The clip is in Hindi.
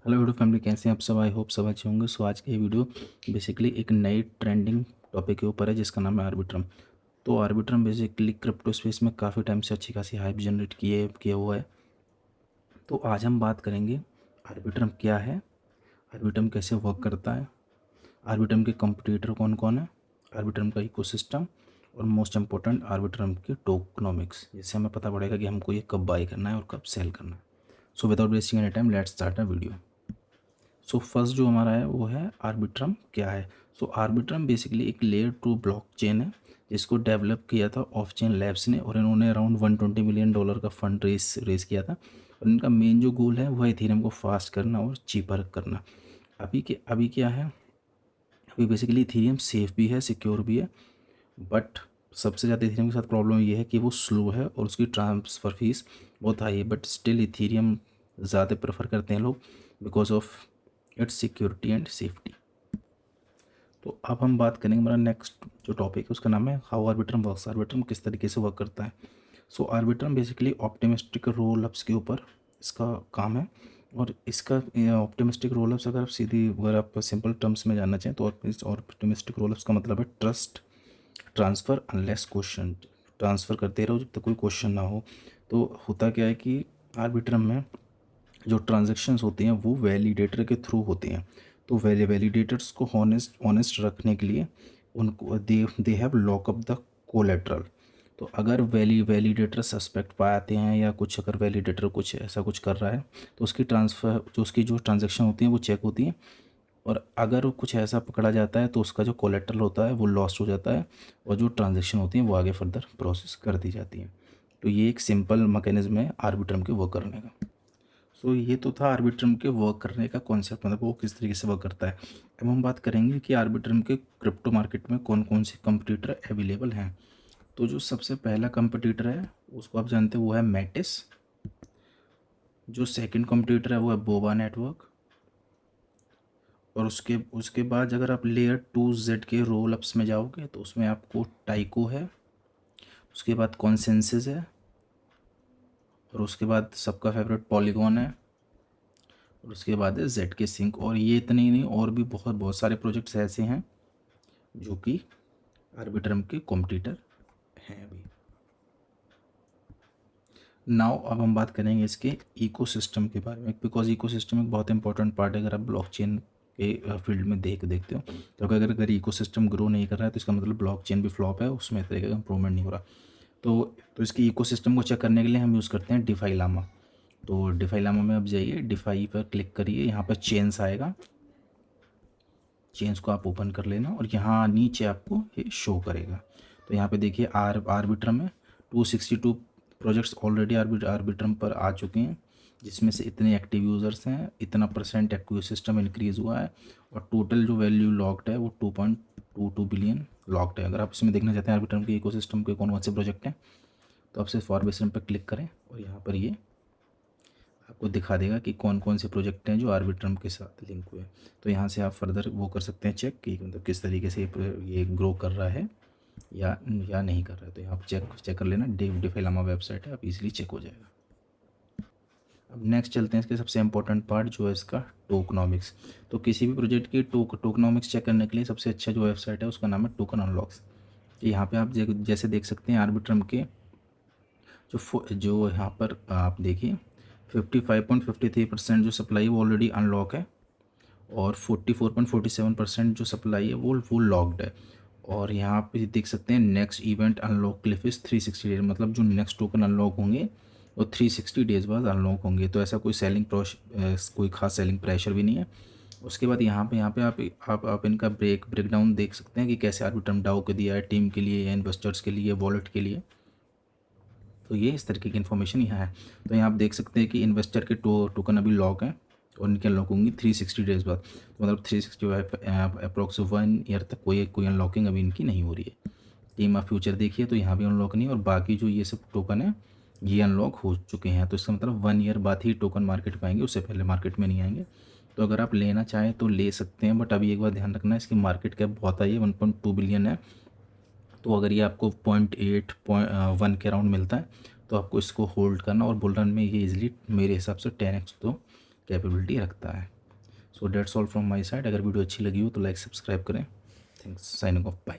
हेलो वीडियो फैमिली, कैसे हैं आप सब? आई होप सब अच्छे होंगे। सो आज की ये वीडियो बेसिकली एक नई ट्रेंडिंग टॉपिक के ऊपर है जिसका नाम है आर्बिट्रम। तो आर्बिट्रम बेसिकली क्रिप्टो स्पेस में काफ़ी टाइम से अच्छी खासी हाइप जनरेट किया हुआ है। तो आज हम बात करेंगे आर्बिट्रम क्या है, आर्बिट्रम कैसे वर्क करता है, आर्बिट्रम के कंपटीटर कौन कौन है, आर्बिट्रम का इकोसिस्टम और मोस्ट इंपॉर्टेंट आर्बिट्रम की टोकनॉमिक्स, जिससे हमें पता पड़ेगा कि हमको ये कब बाई करना है और कब सेल करना है। So without wasting any time let's start a video. So first जो हमारा है वो है आर्बिट्रम क्या है। सो आर्बिट्रम बेसिकली एक लेयर 2 ब्लॉकचेन है जिसको डेवलप किया था ऑफ चेन लैब्स ने, और इन्होंने अराउंड $120 मिलियन का फंड रेस किया था। और इनका मेन जो गोल है वो है इथेरियम को फास्ट करना और चीपर करना। अभी क्या है, अभी बेसिकली इथेरियम सेफ भी है, सिक्योर भी है, बट सबसे ज़्यादा इथेरियम के साथ प्रॉब्लम ये है कि वो स्लो है और उसकी ट्रांसफ़र फीस बहुत हाई है। बट स्टिल इथेरियम ज़्यादा प्रेफर करते हैं लोग because of its security and safety. तो अब हम बात करेंगे, हमारा नेक्स्ट जो टॉपिक है उसका नाम है हाउ आर्बिट्रम वर्क्स। आर्बिट्रम किस तरीके से वर्क करता है। So Arbitrum basically optimistic rollups के ऊपर इसका काम है। और इसका ऑप्टिमिस्टिक रोल अप्स अगर आप सिंपल टर्म्स में जानना चाहें तो ऑप्टिमिस्टिक रोल अप्स का मतलब है trust transfer unless question. Transfer करते रहो जब तक कोई क्वेश्चन ना हो। तो होता क्या है कि आर्बिट्रम में जो ट्रांजैक्शंस होती हैं वो वैलिडेटर के थ्रू होती हैं। तो वैलिडेटर्स को ऑनेस्ट रखने के लिए उनको they have lockup the collateral. तो अगर वैलिडेटर सस्पेक्ट पाते हैं या कुछ, अगर वैलिडेटर कुछ ऐसा कुछ कर रहा है तो उसकी जो ट्रांजैक्शन होती हैं वो चेक होती हैं। और अगर कुछ ऐसा पकड़ा जाता है तो उसका जो कोलेट्रल होता है वो लॉस्ट हो जाता है और जो ट्रांजैक्शन होती हैं वो आगे फर्दर प्रोसेस कर दी जाती हैं। तो ये एक सिंपल मैकेनिज्म है आर्बिट्रम के वर्क करने का। सो ये तो था आर्बिट्रम के वर्क करने का कॉन्सेप्ट, मतलब वो किस तरीके से वर्क करता है। अब हम बात करेंगे कि आर्बिट्रम के क्रिप्टो मार्केट में कौन कौन से कंपटीटर अवेलेबल हैं। तो जो सबसे पहला कंपटीटर है उसको आप जानते हैं, वो है मैटिस। जो सेकंड कंपटीटर है वो है बोबा नेटवर्क। और उसके उसके बाद अगर आप लेयर 2 Z के रोल अप्स में जाओगे तो उसमें आपको टाइको है, उसके बाद कॉन्सेंसस है, और उसके बाद सबका फेवरेट पॉलीगॉन है, और उसके बाद है जेड के सिंक। और ये इतने ही नहीं, और भी बहुत बहुत सारे प्रोजेक्ट्स ऐसे हैं जो कि आर्बिट्रम के कॉम्पिटिटर हैं अभी। नाउ अब हम बात करेंगे इसके इकोसिस्टम के बारे में, बिकॉज इकोसिस्टम एक बहुत इंपॉर्टेंट पार्ट है अगर आप ब्लॉकचेन के फील्ड में देखते हो। तो अगर इकोसिस्टम ग्रो नहीं कर रहा है तो इसका मतलब ब्लॉकचेन भी फ्लॉप है, उसमें तरीके का इंप्रूवमेंट नहीं हो रहा। तो इसकी इकोसिस्टम को चेक करने के लिए हम यूज़ करते हैं डिफाई लामा। तो डिफाई लामा में आप जाइए, डिफाई पर क्लिक करिए, यहाँ पर चेन्स आएगा, चेन्स को आप ओपन कर लेना और यहाँ नीचे आपको ये शो करेगा। तो यहाँ पे देखिए आर्बिट्रम में 262 प्रोजेक्ट्स ऑलरेडी आर्बिट्रम पर आ चुके हैं, जिसमें से इतने एक्टिव यूज़र्स हैं, इतना परसेंट एक्टिव सिस्टम इंक्रीज़ हुआ है, और टोटल जो वैल्यू लॉक्ड है वो 2.22 बिलियन लॉक्ड है। अगर आप इसमें देखना चाहते हैं आर्बिट्रम के इकोसिस्टम के कौन कौन से प्रोजेक्ट हैं तो आप सिर्फ फॉरबिट्रम पर क्लिक करें और यहाँ पर ये आपको दिखा देगा कि कौन कौन से प्रोजेक्ट हैं जो आर्बिट्रम के साथ लिंक हुए। तो यहाँ से आप फर्दर वो कर सकते हैं चेक कि मतलब किस तरीके से ये ग्रो कर रहा है या नहीं कर रहा है। तो यहाँ आप चेक कर लेना, डिफाई लामा वेबसाइट है, आप इजीली चेक हो जाएगा। अब नेक्स्ट चलते हैं इसके सबसे इंपॉर्टेंट पार्ट जो है इसका टोकनॉमिक्स। तो किसी भी प्रोजेक्ट की टोकनॉमिक्स चेक करने के लिए सबसे अच्छा जो वेबसाइट है उसका नाम है टोकन अनलॉक्स। यहाँ पे आप जैसे देख सकते हैं आर्बिट्रम के जो यहाँ पर आप देखिए 55.53% जो सप्लाई है वो ऑलरेडी अनलॉक है, और 44.47% जो सप्लाई है वो लॉक्ड है। और यहाँ पे देख सकते हैं next event unlock Cliff is 360 days, मतलब जो नेक्स्ट टोकन अनलॉक होंगे वो 360 डेज बाद अनलॉक होंगे। तो ऐसा कोई खास सेलिंग प्रेशर भी नहीं है। उसके बाद यहाँ पे आप इनका ब्रेकडाउन देख सकते हैं कि कैसे आर्बिट्रम डाउ के दिया है टीम के लिए या इन्वेस्टर्स के लिए, वॉलेट के लिए। तो ये इस तरीके की इन्फॉर्मेशन यहाँ है। तो यहाँ आप देख सकते हैं कि इन्वेस्टर के टोकन अभी लॉक हैं और इनकी अनलॉक होंगी 360 डेज बाद। तो मतलब 365 अप्रोक्स 1 ईयर तक कोई अनलॉकिंग अभी इनकी नहीं हो रही है। टीम ऑफ फ्यूचर देखिए तो यहाँ भी अनलॉक नहीं है, और बाकी जो ये सब टोकन है ये अनलॉक हो चुके हैं। तो इसका मतलब 1 ईयर बाद ही टोकन मार्केट में आएंगे, उससे पहले मार्केट में नहीं आएंगे। तो अगर आप लेना चाहें तो ले सकते हैं, बट अभी एक बार ध्यान रखना है इसकी मार्केट कैप बहुत आई है, 1.2 बिलियन है। तो अगर ये आपको 0.1 के अराउंड मिलता है तो आपको इसको होल्ड करना, और बुल रन में ये इजीली मेरे हिसाब से 10x तो कैपेबिलिटी रखता है। So that's all from my side. अगर वीडियो अच्छी लगी हो तो लाइक सब्सक्राइब करें। Thanks, signing off, bye.